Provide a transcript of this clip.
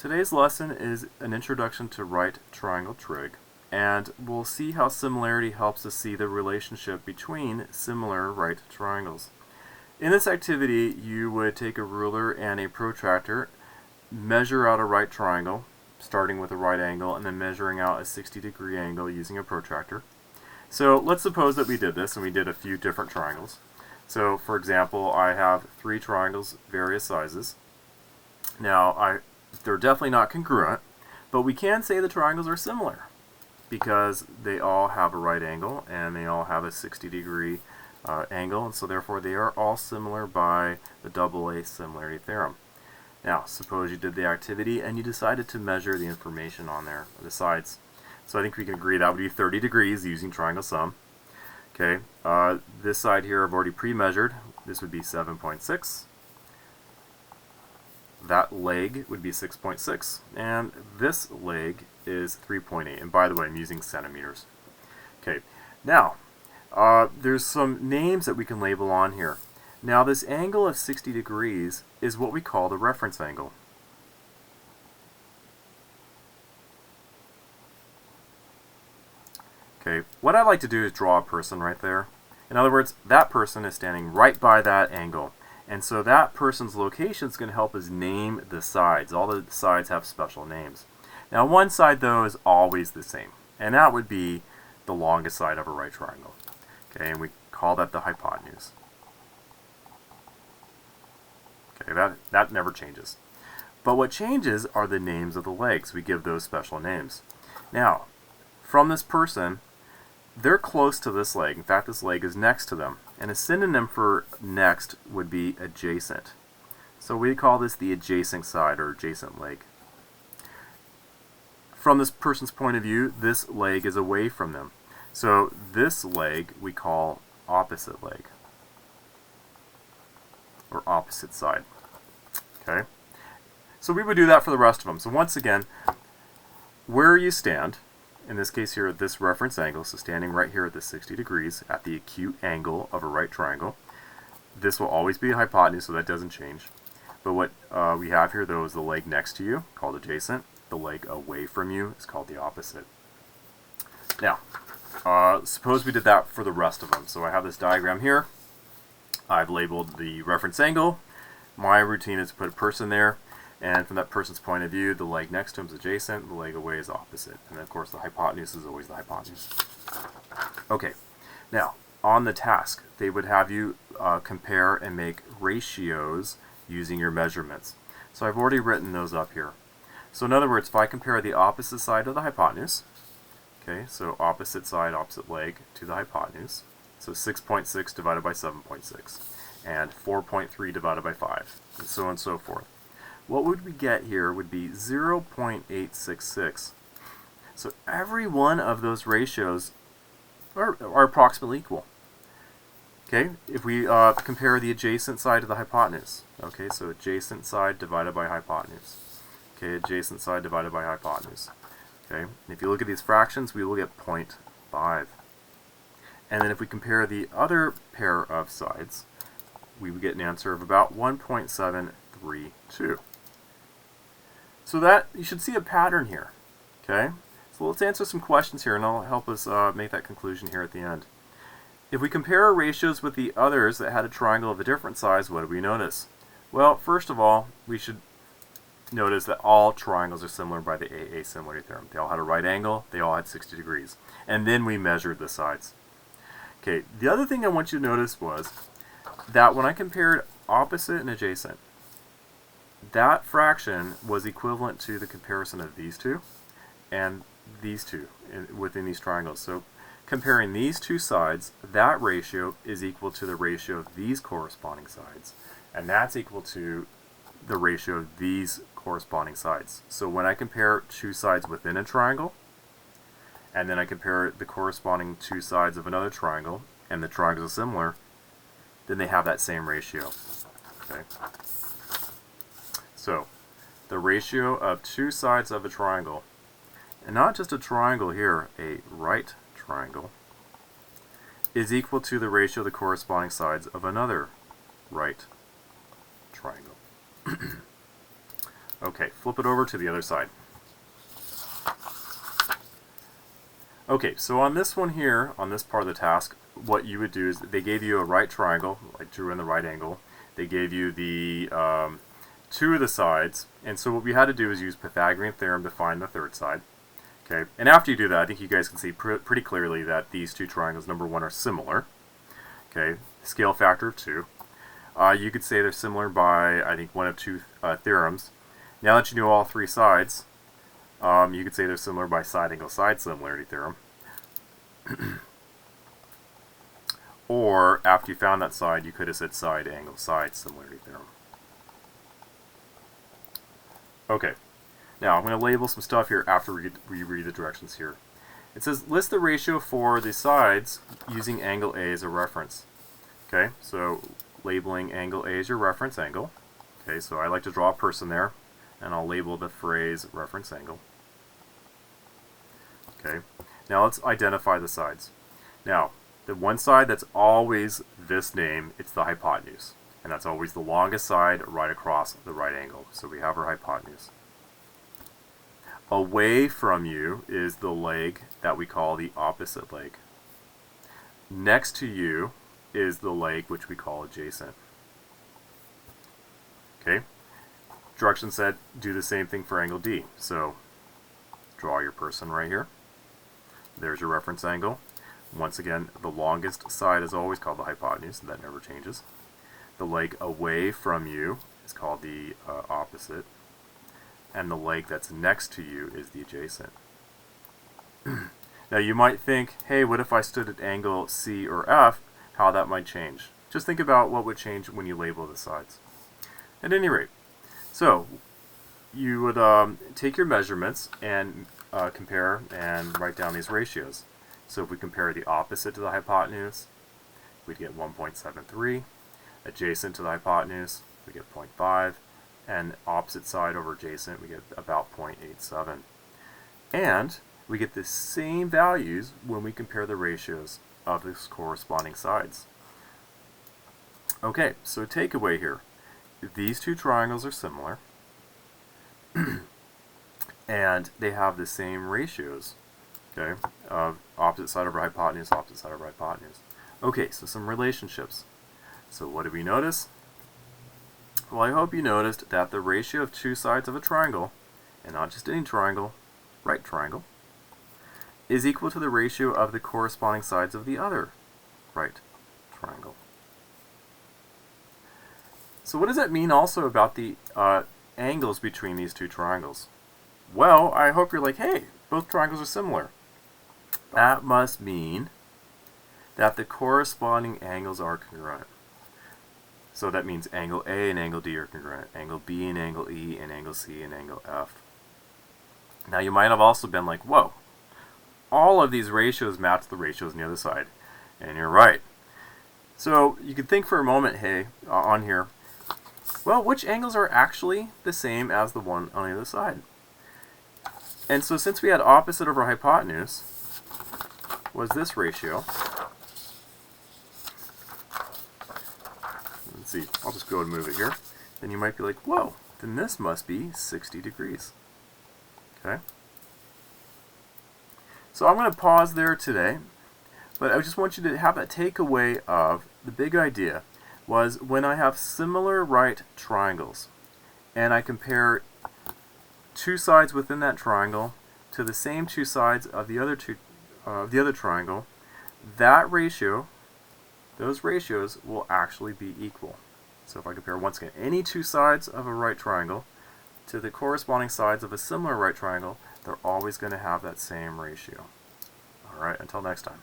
Today's lesson is an introduction to right triangle trig, and we'll see how similarity helps us see the relationship between similar right triangles. In this activity, you would take a ruler and a protractor, measure out a right triangle, starting with a right angle, and then measuring out a 60-degree angle using a protractor. So let's suppose that we did this, and we did a few different triangles. So, for example, I have 3 triangles, various sizes. Now, they're definitely not congruent, but we can say the triangles are similar because they all have a right angle and they all have a 60-degree angle, and so therefore they are all similar by the AA similarity theorem. Now, suppose you did the activity and you decided to measure the information on there, the sides. So I think we can agree that would be 30 degrees using triangle sum. Okay, this side here I've already pre-measured. This would be 7.6. That leg would be 6.6, and this leg is 3.8. And by the way, I'm using centimeters. Okay, now there's some names that we can label on here. Now this angle of 60 degrees is what we call the reference angle. Okay, what I like to do is draw a person right there. In other words, that person is standing right by that angle. And so that person's location is going to help us name the sides. All the sides have special names. Now one side though is always the same, and that would be the longest side of a right triangle. Okay, and we call that the hypotenuse. Okay, that never changes. But what changes are the names of the legs. We give those special names. Now, from this person, they're close to this leg. In fact, this leg is next to them. And a synonym for next would be adjacent. So we call this the adjacent side or adjacent leg. From this person's point of view, this leg is away from them. So this leg we call opposite leg or opposite side. Okay? So we would do that for the rest of them. So once again, where you stand, in this case here at this reference angle, so standing right here at the 60 degrees at the acute angle of a right triangle, this will always be a hypotenuse, so that doesn't change. But what we have here though is the leg next to you, called adjacent. The leg away from you is called the opposite. Now, suppose we did that for the rest of them. So I have this diagram here. I've labeled the reference angle. My routine is to put a person there. And from that person's point of view, the leg next to him is adjacent, the leg away is opposite. And of course the hypotenuse is always the hypotenuse. Okay, now on the task, they would have you compare and make ratios using your measurements. So I've already written those up here. So in other words, if I compare the opposite side of the hypotenuse, okay, so opposite side, opposite leg to the hypotenuse, so 6.6 divided by 7.6, and 4.3 divided by 5, and so on and so forth. What would we get here would be 0.866. So every one of those ratios are approximately equal. Okay, if we compare the adjacent side to the hypotenuse. Okay, so adjacent side divided by hypotenuse. Okay, adjacent side divided by hypotenuse. Okay, and if you look at these fractions, we will get 0.5. And then if we compare the other pair of sides, we would get an answer of about 1.732. So that, you should see a pattern here. Okay? So let's answer some questions here and I'll help us make that conclusion here at the end. If we compare our ratios with the others that had a triangle of a different size, what do we notice? Well, first of all, we should notice that all triangles are similar by the AA similarity theorem. They all had a right angle, they all had 60 degrees. And then we measured the sides. Okay, the other thing I want you to notice was that when I compared opposite and adjacent, that fraction was equivalent to the comparison of these two and these two within these triangles. So comparing these two sides, that ratio is equal to the ratio of these corresponding sides. And that's equal to the ratio of these corresponding sides. So when I compare two sides within a triangle, and then I compare the corresponding two sides of another triangle, and the triangles are similar, then they have that same ratio. Okay. So, the ratio of two sides of a triangle, and not just a triangle here, a right triangle, is equal to the ratio of the corresponding sides of another right triangle. Okay. Okay, flip it over to the other side. Okay, so on this one here, on this part of the task, what you would do is they gave you a right triangle, I drew in the right angle. They gave you the two of the sides, and so what we had to do is use Pythagorean theorem to find the third side. Okay, and after you do that, I think you guys can see pretty clearly that these two triangles, number one, are similar. Okay, scale factor of 2. You could say they're similar by, I think, one of two theorems. Now that you know all three sides, you could say they're similar by side angle side similarity theorem. Or, after you found that side, you could have said side angle side similarity theorem. Okay, now I'm going to label some stuff here after we read the directions here. It says, list the ratio for the sides using angle A as a reference. Okay, so labeling angle A as your reference angle. Okay, so I like to draw a person there, and I'll label the phrase reference angle. Okay, now let's identify the sides. Now, the one side that's always this name, it's the hypotenuse. And that's always the longest side right across the right angle. So we have our hypotenuse. Away from you is the leg that we call the opposite leg. Next to you is the leg which we call adjacent. Okay? Direction said do the same thing for angle D. So draw your person right here. There's your reference angle. Once again, the longest side is always called the hypotenuse, and that never changes. The leg away from you is called the opposite, and the leg that's next to you is the adjacent. Now you might think, hey, what if I stood at angle C or F, how that might change? Just think about what would change when you label the sides. At any rate, so you would take your measurements and compare and write down these ratios. So if we compare the opposite to the hypotenuse, we'd get 1.73. Adjacent to the hypotenuse, we get 0.5. And opposite side over adjacent, we get about 0.87. And we get the same values when we compare the ratios of the corresponding sides. Okay, so takeaway here. These two triangles are similar. And they have the same ratios. Okay, of opposite side over hypotenuse, opposite side over hypotenuse. Okay, so some relationships. So what did we notice? Well, I hope you noticed that the ratio of two sides of a triangle, and not just any triangle, right triangle, is equal to the ratio of the corresponding sides of the other right triangle. So what does that mean also about the angles between these two triangles? Well, I hope you're like, hey, both triangles are similar. That must mean that the corresponding angles are congruent. So that means angle A and angle D are congruent, angle B and angle E, and angle C and angle F. Now you might have also been like, whoa, all of these ratios match the ratios on the other side. And you're right. So you could think for a moment, hey, on here, well, which angles are actually the same as the one on the other side? And so since we had opposite over hypotenuse, was this ratio. Let's see, I'll just go and move it here. Then you might be like, whoa, then this must be 60 degrees. Okay? So I'm going to pause there today, but I just want you to have that takeaway of the big idea was when I have similar right triangles and I compare two sides within that triangle to the same two sides of the other triangle, that ratio, those ratios will actually be equal. So if I compare once again any two sides of a right triangle to the corresponding sides of a similar right triangle, they're always going to have that same ratio. All right, until next time.